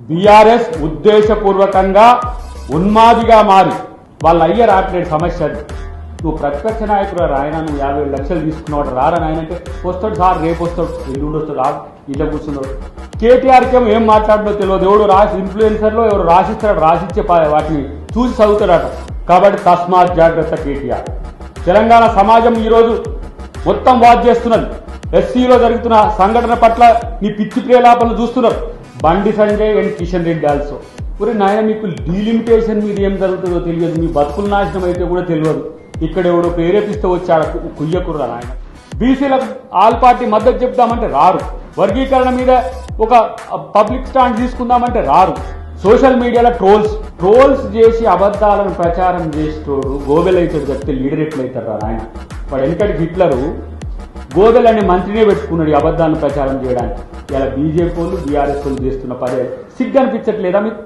BRS ఉద్దేశపూర్వకంగా ఉన్మాదిగా మారి వాళ్ళ అయ్య రాట్లేడు సమస్య అది. నువ్వు ప్రతిపక్ష నాయకుడు రాయన, నువ్వు 50 లక్షలు తీసుకున్నావు రారని ఆయన అంటే వస్తాడు సార్, రేపు వస్తాడు, ఎల్లుండి వస్తాడు, రా ఇట్లా కూర్చున్నాడు. కేటీఆర్కి ఏం మాట్లాడదో తెలియదు. ఎవడు రాసి ఇన్ఫ్లుయెన్సర్లో ఎవరు రాసిస్తాడు, రాసిచ్చే వాటిని చూసి చదువుతాడట. కాబట్టి తస్మాత్ జాగ్రత్త కేటీఆర్. తెలంగాణ సమాజం ఈరోజు మొత్తం వాచ్ చేస్తున్నది. ఎస్సీలో జరుగుతున్న సంఘటన పట్ల నీ పిచ్చి ప్రేలాపనలు చూస్తున్నారు. Bandi Sanjay and Kishan Reddy also. మరి నాయన మీకు డీలిమిటేషన్ మీద ఏం జరుగుతుందో తెలియదు, మీ బతుకుల నాశనం అయితే కూడా తెలియదు. ఇక్కడ ఎవడో ప్రేరేపిస్తూ వచ్చాడు కుయ్యకుర్రా నాయన. బీసీలకు ఆల్ పార్టీ మద్దతు చెప్తామంటే రారు. వర్గీకరణ మీద ఒక పబ్లిక్ స్టాండ్ తీసుకుందామంటే రారు. సోషల్ మీడియాలో ట్రోల్స్ చేసి అబద్ధాలను ప్రచారం చేసేటోడు గోబెల్ అవుతాడు చెప్తే లీడర్ ఎట్లయితారు ఆయన. వాడు వెనకటి హిట్లరు గోబెల్ అనే మంత్రినే పెట్టుకున్నాడు అబద్ధాలను ప్రచారం చేయడానికి. ఇలా బీజేపీ వాళ్ళు బీఆర్ఎస్ వాళ్ళు చేస్తున్న పర్యాలు సిగ్గు అనిపించట్లేదా మీకు?